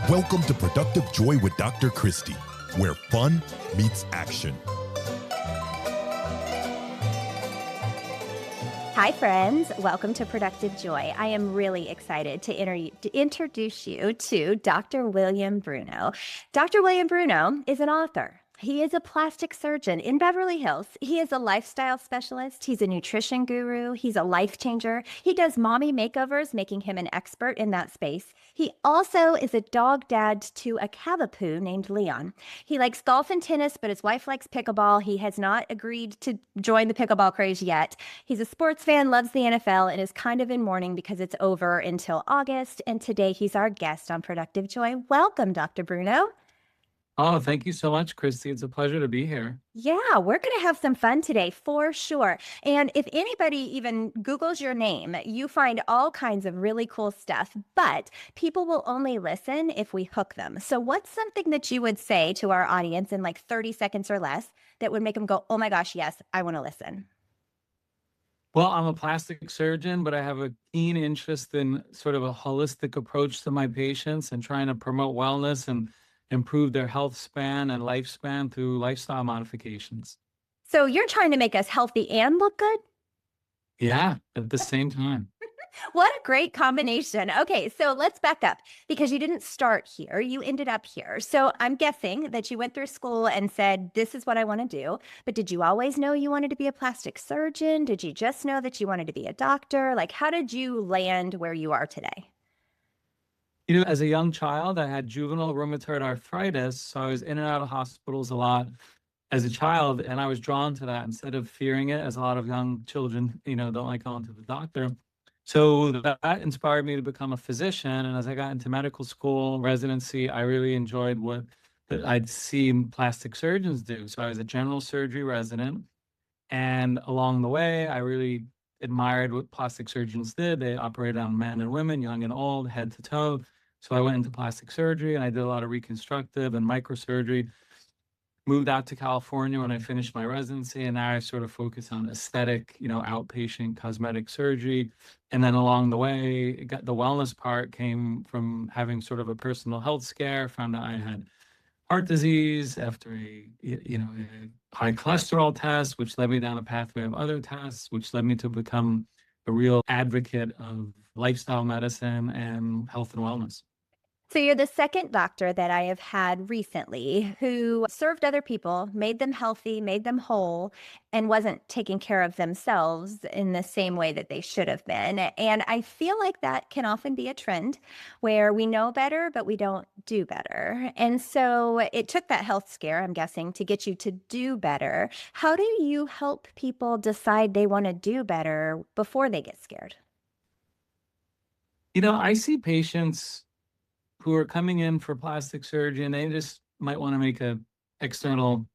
Welcome to Productive Joy with Dr. Christie, where fun meets action. Hi, friends. Welcome to Productive Joy. I am really excited to introduce you to Dr. William Bruno. Dr. William Bruno is an author. He is a plastic surgeon in Beverly Hills. He is a lifestyle specialist. He's a nutrition guru. He's a life changer. He does mommy makeovers, making him an expert in that space. He also is a dog dad to a cavapoo named Leon. He likes golf and tennis, but his wife likes pickleball. He has not agreed to join the pickleball craze yet. He's a sports fan, loves the NFL, and is kind of in mourning because it's over until August. And today he's our guest on Productive Joy. Welcome, Dr. Bruno. Oh, thank you so much, Christy. It's a pleasure to be here. Yeah, we're going to have some fun today for sure. And if anybody even Googles your name, you find all kinds of really cool stuff, but people will only listen if we hook them. So what's something that you would say to our audience in like 30 seconds or less that would make them go, oh my gosh, yes, I want to listen? Well, I'm a plastic surgeon, but I have a keen interest in sort of a holistic approach to my patients and trying to promote wellness and improve their health span and lifespan through lifestyle modifications. So you're trying to make us healthy and look good? Yeah, at the same time. What a great combination. Okay, so let's back up because you didn't start here. You ended up here. So I'm guessing that you went through school and said, this is what I want to do. But did you always know you wanted to be a plastic surgeon? Did you just know that you wanted to be a doctor? Like, how did you land where you are today? You know, as a young child, I had juvenile rheumatoid arthritis, so I was in and out of hospitals a lot as a child, and I was drawn to that instead of fearing it, as a lot of young children, don't like going to the doctor. So that inspired me to become a physician, and as I got into medical school, residency, I really enjoyed what I'd seen plastic surgeons do. So I was a general surgery resident, and along the way, I really admired what plastic surgeons did. They operated on men and women, young and old, head to toe. So I went into plastic surgery and I did a lot of reconstructive and microsurgery. Moved out to California when I finished my residency, and now I sort of focus on aesthetic, outpatient cosmetic surgery. And then along the way, the wellness part came from having sort of a personal health scare. Found out I had heart disease after a high cholesterol test, which led me down a pathway of other tests, which led me to become a real advocate of lifestyle medicine and health and wellness. So you're the second doctor that I have had recently who served other people, made them healthy, made them whole, and wasn't taking care of themselves in the same way that they should have been. And I feel like that can often be a trend where we know better, but we don't do better. And so it took that health scare, I'm guessing, to get you to do better. How do you help people decide they want to do better before they get scared? I see patients who are coming in for plastic surgery and they just might want to make a external,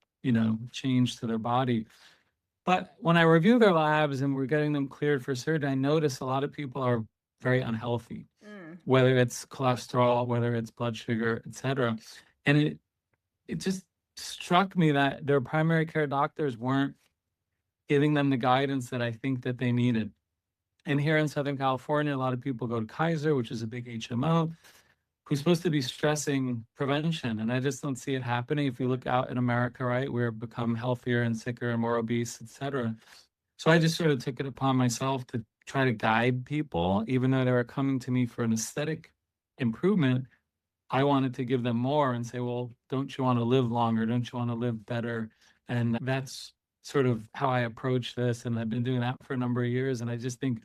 change to their body. But when I review their labs and we're getting them cleared for surgery, I notice a lot of people are very unhealthy, whether it's cholesterol, whether it's blood sugar, etc. And it just struck me that their primary care doctors weren't giving them the guidance that I think that they needed. And here in Southern California, a lot of people go to Kaiser, which is a big HMO, who's supposed to be stressing prevention. And I just don't see it happening. If you look out in America, right, we're become healthier and sicker and more obese, et cetera. So I just sort of took it upon myself to try to guide people, even though they were coming to me for an aesthetic improvement. I wanted to give them more and say, well, don't you want to live longer? Don't you want to live better? And that's sort of how I approach this. And I've been doing that for a number of years. And I just think,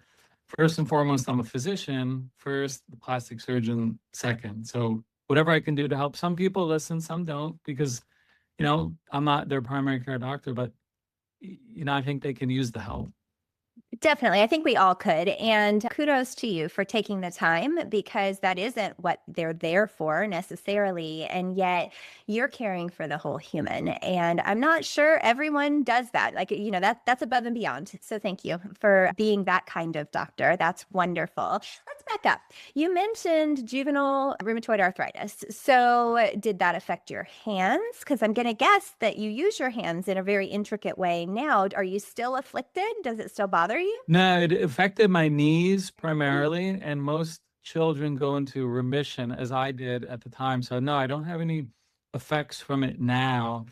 first and foremost, I'm a physician first, the plastic surgeon second. So whatever I can do to help. Some people listen, some don't, because, I'm not their primary care doctor, but, I think they can use the help. Definitely. I think we all could. And kudos to you for taking the time because that isn't what they're there for necessarily. And yet you're caring for the whole human. And I'm not sure everyone does that. Like, that's above and beyond. So thank you for being that kind of doctor. That's wonderful. Let's back up. You mentioned juvenile rheumatoid arthritis. So did that affect your hands? Because I'm going to guess that you use your hands in a very intricate way now. Are you still afflicted? Does it still bother you? No, it affected my knees primarily, and most children go into remission as I did at the time. So no, I don't have any effects from it now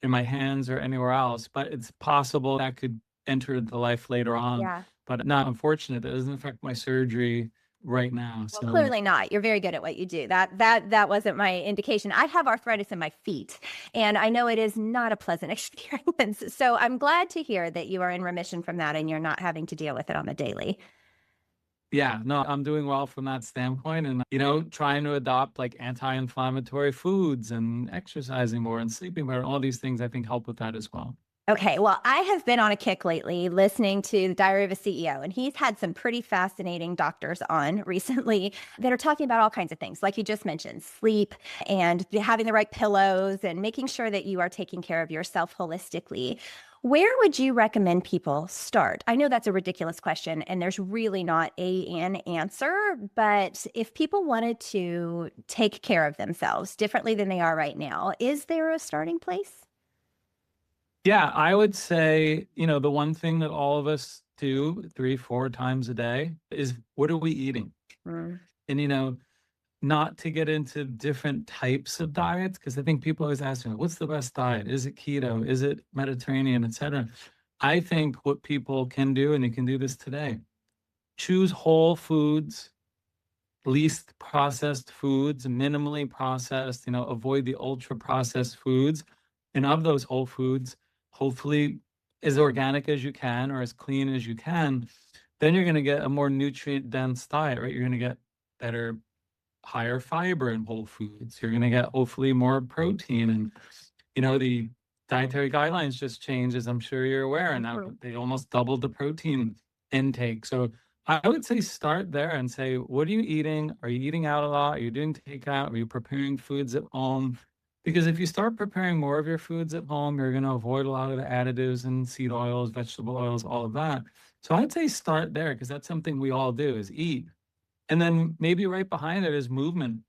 in my hands or anywhere else, but it's possible that could enter the life later on. Yeah. But not unfortunate. It doesn't affect my surgery right now. Well, So clearly not. You're very good at what you do. That wasn't my indication. I have arthritis in my feet, and I know it is not a pleasant experience. So I'm glad to hear that you are in remission from that and you're not having to deal with it on the daily. yeah, no, I'm doing well from that standpoint. And, trying to adopt like anti-inflammatory foods and exercising more and sleeping better, all these things I think help with that as well. Okay, well, I have been on a kick lately listening to the Diary of a CEO, and he's had some pretty fascinating doctors on recently that are talking about all kinds of things, like you just mentioned, sleep and having the right pillows and making sure that you are taking care of yourself holistically. Where would you recommend people start? I know that's a ridiculous question, and there's really not an answer, but if people wanted to take care of themselves differently than they are right now, is there a starting place? Yeah, I would say, the one thing that all of us do 3, 4 times a day is what are we eating? Mm. And, not to get into different types of diets, because I think people always ask me, what's the best diet? Is it keto? Is it Mediterranean, etc.? I think what people can do, and you can do this today, choose whole foods, least processed foods, minimally processed, avoid the ultra processed foods. And of those whole foods, hopefully as organic as you can or as clean as you can, then you're going to get a more nutrient dense diet, right? You're going to get better, higher fiber in whole foods. You're going to get hopefully more protein. And, the dietary guidelines just changed, as I'm sure you're aware. And now they almost doubled the protein intake. So I would say start there and say, what are you eating? Are you eating out a lot? Are you doing takeout? Are you preparing foods at home? Because if you start preparing more of your foods at home, you're going to avoid a lot of the additives and seed oils, vegetable oils, all of that. So I'd say start there because that's something we all do is eat. And then maybe right behind it is movement.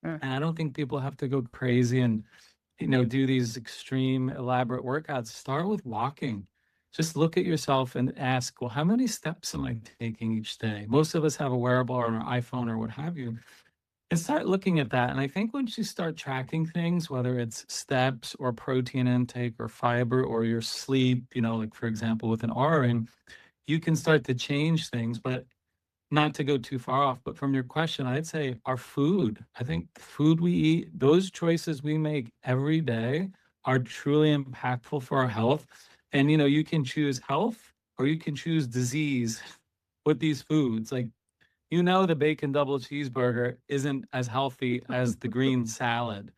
And I don't think people have to go crazy and, do these extreme elaborate workouts. Start with walking. Just look at yourself and ask, well, how many steps am I taking each day? Most of us have a wearable or an iPhone or what have you. And start looking at that. And I think once you start tracking things, whether it's steps or protein intake or fiber or your sleep, like for example, with an R ring, you can start to change things. But not to go too far off, but from your question, I'd say our food. I think food we eat, those choices we make every day are truly impactful for our health. And, you can choose health or you can choose disease with these foods. Like, the bacon double cheeseburger isn't as healthy as the green salad.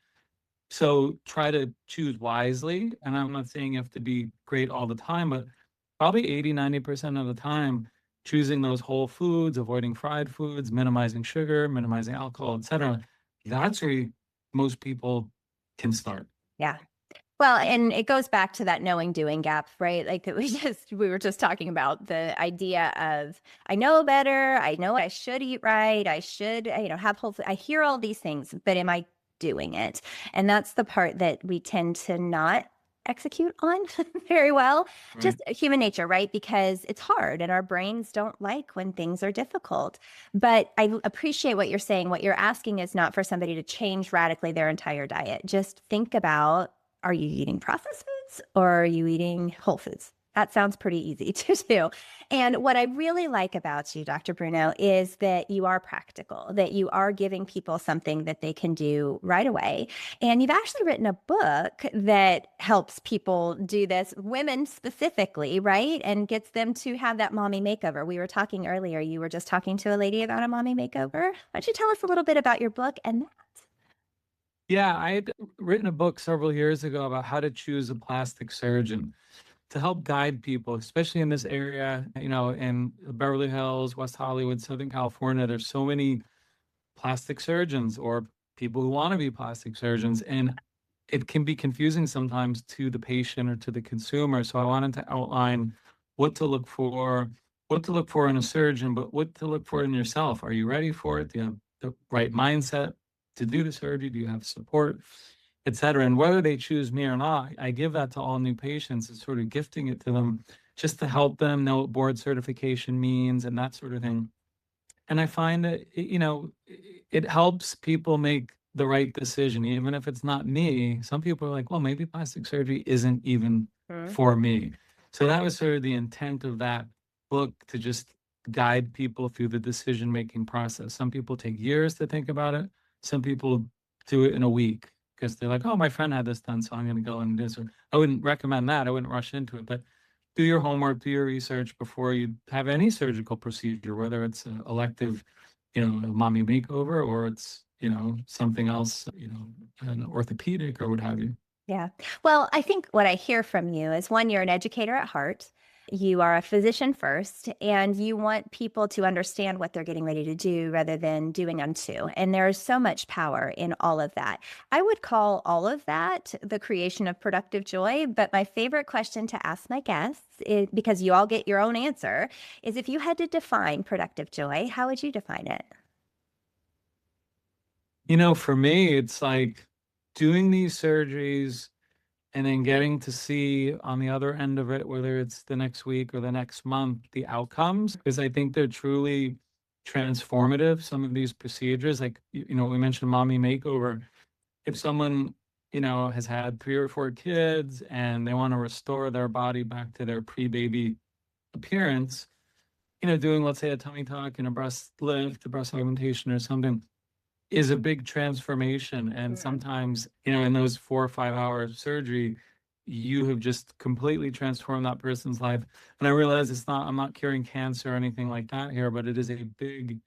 So try to choose wisely. And I'm not saying you have to be great all the time, but probably 80, 90% of the time, choosing those whole foods, avoiding fried foods, minimizing sugar, minimizing alcohol, etc. That's where most people can start. Yeah. Well, and it goes back to that knowing doing gap, right? Like we were just talking about the idea of I know better, I know I should eat right, I should, have whole I hear all these things, but am I doing it? And that's the part that we tend to not execute on very well. Right. Just human nature, right? Because it's hard and our brains don't like when things are difficult. But I appreciate what you're saying. What you're asking is not for somebody to change radically their entire diet. Just think about, are you eating processed foods or are you eating whole foods? That sounds pretty easy to do. And what I really like about you, Dr. Bruno, is that you are practical, that you are giving people something that they can do right away. And you've actually written a book that helps people do this, women specifically, right? And gets them to have that mommy makeover. We were talking earlier, you were just talking to a lady about a mommy makeover. Why don't you tell us a little bit about your book and that? Yeah, I had written a book several years ago about how to choose a plastic surgeon to help guide people, especially in this area, in Beverly Hills, West Hollywood, Southern California. There's so many plastic surgeons or people who want to be plastic surgeons, and it can be confusing sometimes to the patient or to the consumer. So I wanted to outline what to look for in a surgeon, but what to look for in yourself. Are you ready for it? Do you have the right mindset to do the surgery? Do you have support, et cetera? And whether they choose me or not, I give that to all new patients as sort of gifting it to them just to help them know what board certification means and that sort of thing. And I find that, it helps people make the right decision, even if it's not me. Some people are like, well, maybe plastic surgery isn't even for me. So that was sort of the intent of that book, to just guide people through the decision-making process. Some people take years to think about it. Some people do it in a week because they're like, oh, my friend had this done, so I'm going to go and do this. Or I wouldn't recommend that. I wouldn't rush into it, but do your homework, do your research before you have any surgical procedure, whether it's an elective, a mommy makeover, or it's, something else, an orthopedic or what have you. Yeah. Well, I think what I hear from you is, one, you're an educator at heart. You are a physician first, and you want people to understand what they're getting ready to do rather than doing unto. And there is so much power in all of that. I would call all of that the creation of productive joy. But my favorite question to ask my guests, because you all get your own answer, is if you had to define productive joy, how would you define it? For me, it's like doing these surgeries and then getting to see on the other end of it, whether it's the next week or the next month, the outcomes, because I think they're truly transformative. Some of these procedures, like, we mentioned mommy makeover. If someone, has had 3 or 4 kids and they want to restore their body back to their pre-baby appearance, doing, let's say, a tummy tuck and a breast lift, a breast augmentation or something, is a big transformation. And sometimes, in those 4 or 5 hours of surgery, you have just completely transformed that person's life. And I realize I'm not curing cancer or anything like that here, but it is a big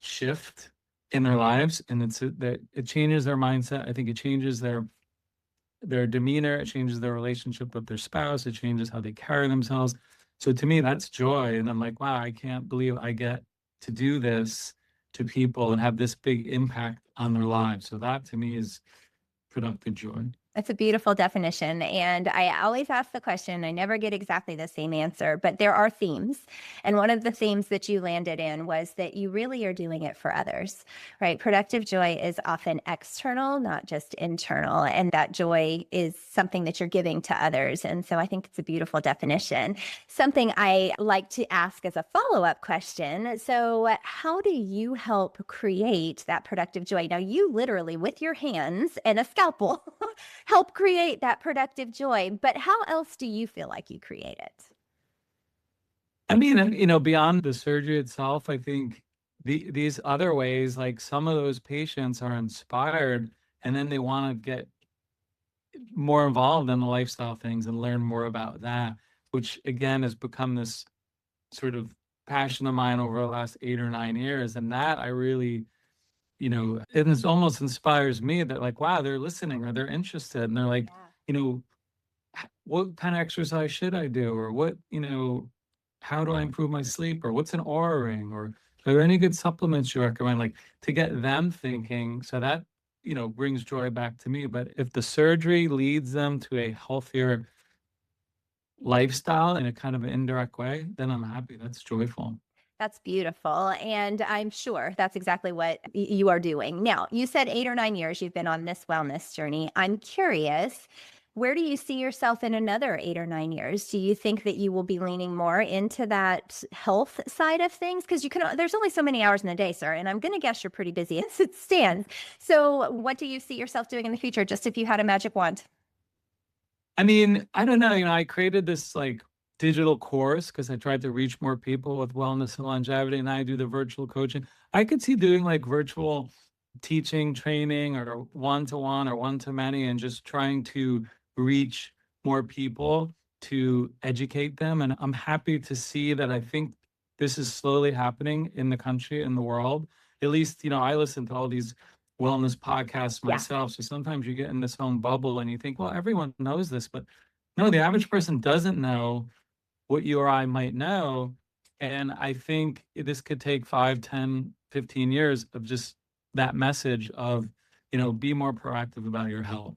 shift in their lives. And that it changes their mindset. I think it changes their demeanor. It changes their relationship with their spouse. It changes how they carry themselves. So to me, that's joy. And I'm like, wow, I can't believe I get to do this to people and have this big impact on their lives. So that to me is productive joy. That's a beautiful definition. And I always ask the question, I never get exactly the same answer, but there are themes. And one of the themes that you landed in was that you really are doing it for others, right? Productive joy is often external, not just internal. And that joy is something that you're giving to others. And so I think it's a beautiful definition. Something I like to ask as a follow-up question. So how do you help create that productive joy? Now, you literally, with your hands and a scalpel, help create that productive joy. But how else do you feel like you create it? I mean, beyond the surgery itself, I think these other ways, like some of those patients are inspired and then they want to get more involved in the lifestyle things and learn more about that, which again has become this sort of passion of mine over the last 8 or 9 years. And that I really, it almost inspires me that, like, wow, they're listening or they're interested. And they're like, what kind of exercise should I do? Or what, how do I improve my sleep? Or what's an aura ring? Or are there any good supplements you recommend? Like, to get them thinking. So that, brings joy back to me. But if the surgery leads them to a healthier lifestyle in a kind of an indirect way, then I'm happy. That's joyful. That's beautiful. And I'm sure that's exactly what you are doing. Now, you said 8 or 9 years you've been on this wellness journey. I'm curious, where do you see yourself in another 8 or 9 years? Do you think that you will be leaning more into that health side of things? Because there's only so many hours in a day, sir. And I'm going to guess you're pretty busy as it stands. So what do you see yourself doing in the future, just if you had a magic wand? I mean, I don't know. I created this like digital course because I tried to reach more people with wellness and longevity, and I do the virtual coaching. I could see doing like virtual teaching, training, or one-to-one or one-to-many, and just trying to reach more people to educate them. And I'm happy to see that I think this is slowly happening in the country and the world. At least, I listen to all these wellness podcasts myself. So sometimes you get in this own bubble and you think, well, everyone knows this, but no, the average person doesn't know what you or I might know. And I think this could take 5, 10, 15 years of just that message of, be more proactive about your health,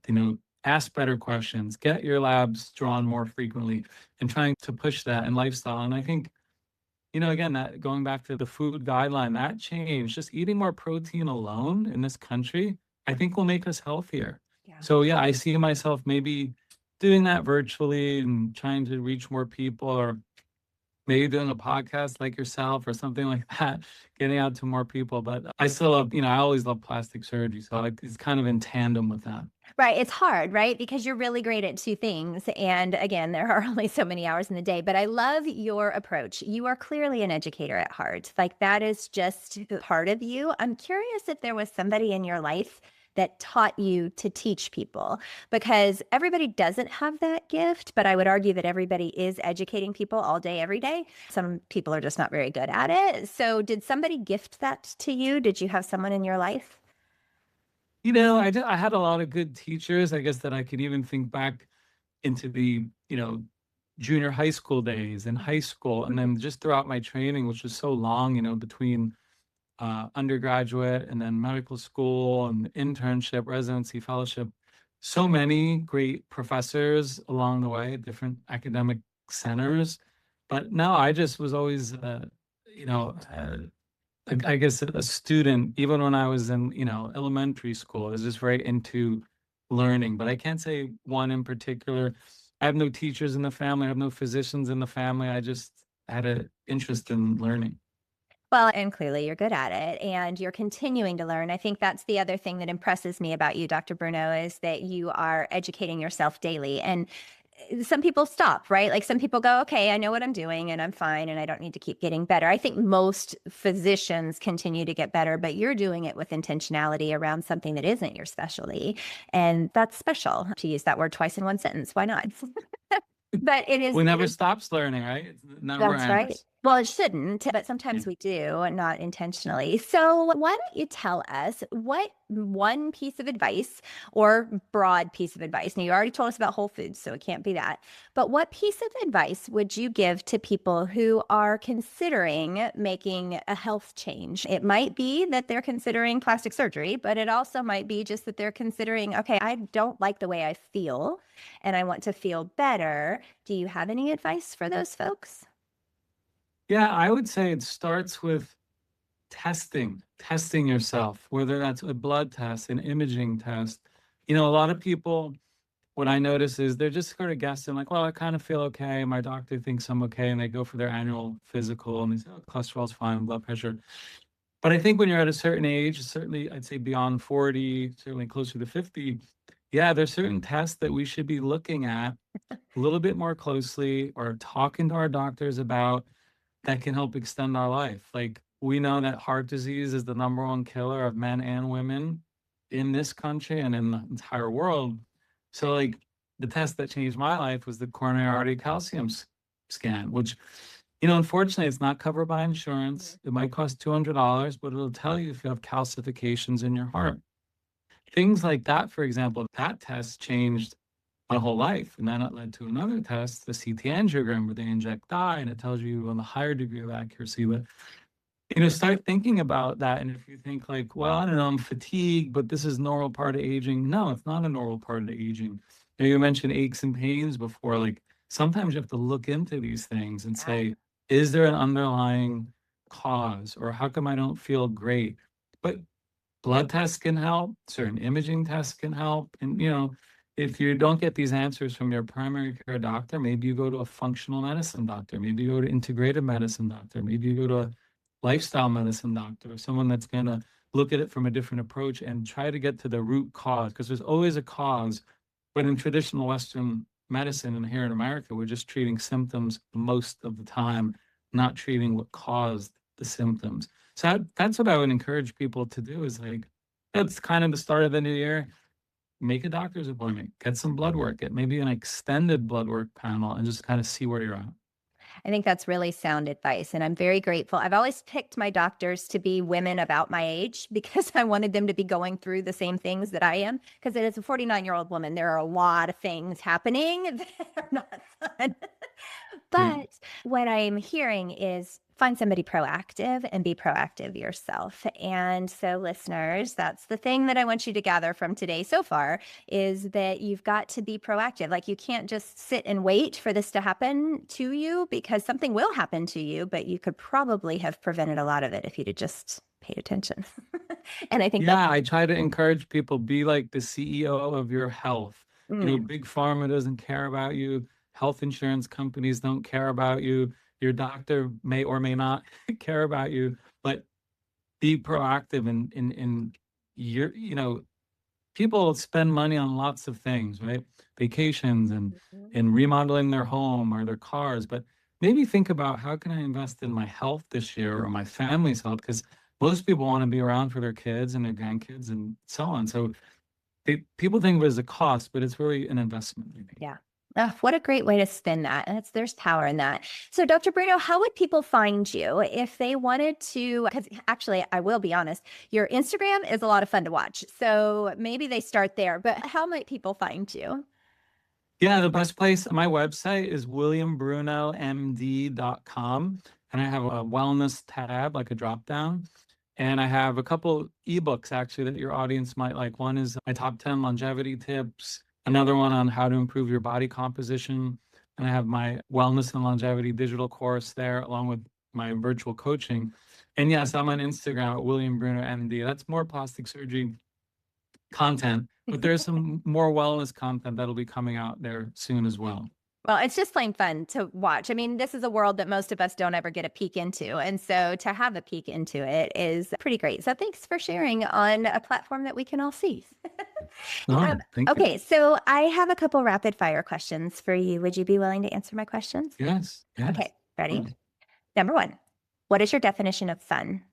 ask better questions, get your labs drawn more frequently, and trying to push that in lifestyle. And I think, again, that going back to the food guideline, that change, just eating more protein alone in this country, I think will make us healthier. Yeah. So yeah, I see myself maybe doing that virtually and trying to reach more people, or maybe doing a podcast like yourself or something like that, getting out to more people. But I still love, I always love plastic surgery. So it's kind of in tandem with that. Right. It's hard, right? Because you're really great at two things. And again, there are only so many hours in the day, but I love your approach. You are clearly an educator at heart. Like that is just part of you. I'm curious if there was somebody in your life that taught you to teach people, because everybody doesn't have that gift, but I would argue that everybody is educating people all day, every day. Some people are just not very good at it. So did somebody gift that to you? Did you have someone in your life? I had a lot of good teachers, I guess, that I could even think back into the, junior high school days and high school. And then just throughout my training, which was so long, between undergraduate and then medical school and internship, residency, fellowship, so many great professors along the way, different academic centers. But no, I just was always, I guess a student, even when I was in, elementary school, I was just very into learning, but I can't say one in particular. I have no teachers in the family. I have no physicians in the family. I just had an interest in learning. Well, and clearly you're good at it and you're continuing to learn. I think that's the other thing that impresses me about you, Dr. Bruno, is that you are educating yourself daily. And some people stop, right? Like some people go, okay, I know what I'm doing and I'm fine and I don't need to keep getting better. I think most physicians continue to get better, but you're doing it with intentionality around something that isn't your specialty. And that's special, to use that word twice in one sentence. Why not? But it is. We never stops learning, right? It never That's right. ends. Well, it shouldn't, but sometimes Yeah. we do, and not intentionally. So, why don't you tell us what one piece of advice or broad piece of advice? Now, you already told us about Whole Foods, so it can't be that. But what piece of advice would you give to people who are considering making a health change? It might be that they're considering plastic surgery, but it also might be just that they're considering, okay, I don't like the way I feel and I want to feel better. Do you have any advice for those folks? Yeah, I would say it starts with testing yourself, whether that's a blood test, an imaging test. A lot of people, what I notice is they're just sort of guessing, like, well, I kind of feel okay. My doctor thinks I'm okay. And they go for their annual physical and they say, oh, cholesterol's fine, blood pressure. But I think when you're at a certain age, certainly I'd say beyond 40, certainly closer to 50, yeah, there's certain tests that we should be looking at a little bit more closely or talking to our doctors about that can help extend our life. Like we know that heart disease is the number one killer of men and women in this country and in the entire world. So like the test that changed my life was the coronary artery calcium scan, which, unfortunately it's not covered by insurance. It might cost $200, but it'll tell you if you have calcifications in your heart. Things like that, for example, that test changed my whole life. And then it led to another test, the CT angiogram, where they inject dye and it tells you on the higher degree of accuracy. But, start thinking about that. And if you think like, well, I don't know, I'm fatigued, but this is normal part of aging. No, it's not a normal part of aging. You mentioned aches and pains before. Like sometimes you have to look into these things and say, is there an underlying cause or how come I don't feel great? But blood tests can help, certain imaging tests can help. And, if you don't get these answers from your primary care doctor, maybe you go to a functional medicine doctor, maybe you go to integrative medicine doctor, maybe you go to a lifestyle medicine doctor or someone that's going to look at it from a different approach and try to get to the root cause, because there's always a cause. But in traditional Western medicine and here in America, we're just treating symptoms most of the time, not treating what caused the symptoms. So that's what I would encourage people to do is like, that's kind of the start of the new year. Make a doctor's appointment, get some blood work, get maybe an extended blood work panel and just kind of see where you're at. I think that's really sound advice. And I'm very grateful. I've always picked my doctors to be women about my age because I wanted them to be going through the same things that I am. Because as a 49-year-old woman, there are a lot of things happening that are not fun. Yeah. But what I'm hearing is find somebody proactive and be proactive yourself. And so, listeners, that's the thing that I want you to gather from today so far is that you've got to be proactive. Like you can't just sit and wait for this to happen to you because something will happen to you, but you could probably have prevented a lot of it if you'd have just paid attention. And I think Yeah, I try to encourage people, be like the CEO of your health. Mm. Big pharma doesn't care about you. Health insurance companies don't care about you. Your doctor may or may not care about you, but be proactive in your, people spend money on lots of things, right? Vacations and remodeling their home or their cars, but maybe think about how can I invest in my health this year or my family's health? Because most people want to be around for their kids and their grandkids and so on. So people think of it as a cost, but it's really an investment. I think. Yeah. What a great way to spin that. There's power in that. So, Dr. Bruno, how would people find you if they wanted to? Because actually, I will be honest, your Instagram is a lot of fun to watch. So maybe they start there, but how might people find you? Yeah, the best place, my website is williambrunomd.com. And I have a wellness tab, like a drop down. And I have a couple ebooks actually that your audience might like. One is my top 10 longevity tips, another one on how to improve your body composition. And I have my wellness and longevity digital course there, along with my virtual coaching. And yes, I'm on Instagram at William Bruno MD. That's more plastic surgery content, but there's some more wellness content that'll be coming out there soon as well. Well, it's just plain fun to watch. I mean, this is a world that most of us don't ever get a peek into. And so to have a peek into it is pretty great. So thanks for sharing on a platform that we can all see. Thank okay, you. so I have a couple rapid fire questions for you. Would you be willing to answer my questions? Yes. Okay, ready? Number one, what is your definition of fun?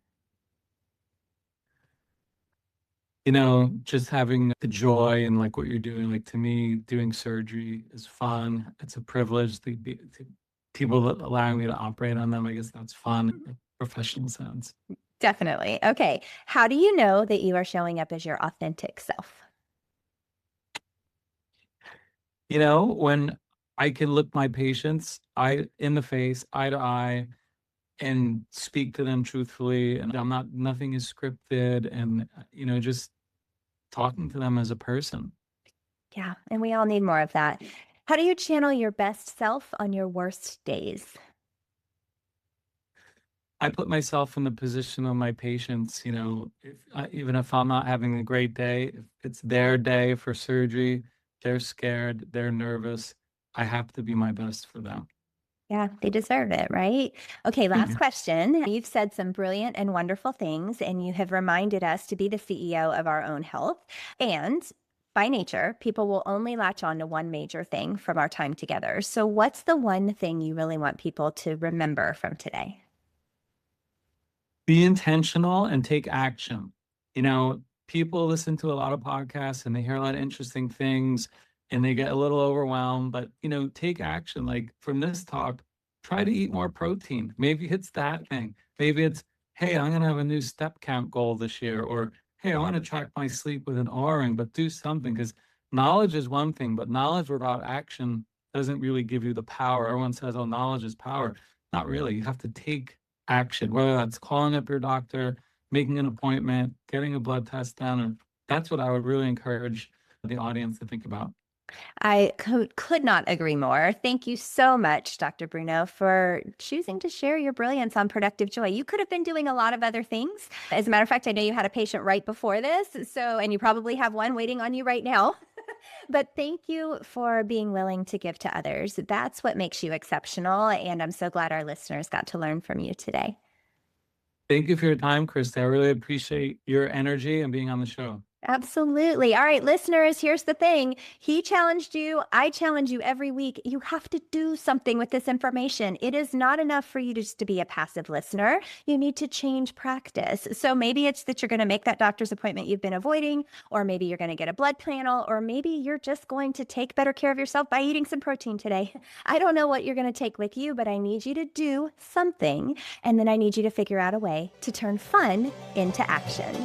Just having the joy and like what you're doing, like to me, doing surgery is fun. It's a privilege to people that allowing me to operate on them. I guess that's fun in a professional sense. Definitely. Okay. How do you know that you are showing up as your authentic self? When I can look my patients in the face, eye to eye, and speak to them truthfully, and nothing is scripted, and just talking to them as a person. Yeah, and we all need more of that. How do you channel your best self on your worst days? I put myself in the position of my patients, even if I'm not having a great day, if it's their day for surgery, they're scared, they're nervous, I have to be my best for them. Yeah, they deserve it, right? Okay, last question. You've said some brilliant and wonderful things, and you have reminded us to be the CEO of our own health. And by nature, people will only latch on to one major thing from our time together. So, what's the one thing you really want people to remember from today? Be intentional and take action. People listen to a lot of podcasts and they hear a lot of interesting things and they get a little overwhelmed, but take action. Like from this talk, try to eat more protein. Maybe it's that thing. Maybe it's, hey, I'm going to have a new step count goal this year, or hey, I want to track my sleep with an O-ring, but do something, because knowledge is one thing, but knowledge without action doesn't really give you the power. Everyone says, oh, knowledge is power. Not really. You have to take action, whether that's calling up your doctor, making an appointment, getting a blood test done. And that's what I would really encourage the audience to think about. I could not agree more. Thank you so much, Dr. Bruno, for choosing to share your brilliance on Productive Joy. You could have been doing a lot of other things. As a matter of fact, I know you had a patient right before this, and you probably have one waiting on you right now. But thank you for being willing to give to others. That's what makes you exceptional. And I'm so glad our listeners got to learn from you today. Thank you for your time, Christie. I really appreciate your energy and being on the show. Absolutely. All right, listeners, here's the thing. He challenged you. I challenge you every week. You have to do something with this information. It is not enough for you just to be a passive listener. You need to change practice. So maybe it's that you're going to make that doctor's appointment you've been avoiding, or maybe you're going to get a blood panel, or maybe you're just going to take better care of yourself by eating some protein today. I don't know what you're going to take with you, but I need you to do something. And then I need you to figure out a way to turn fun into action.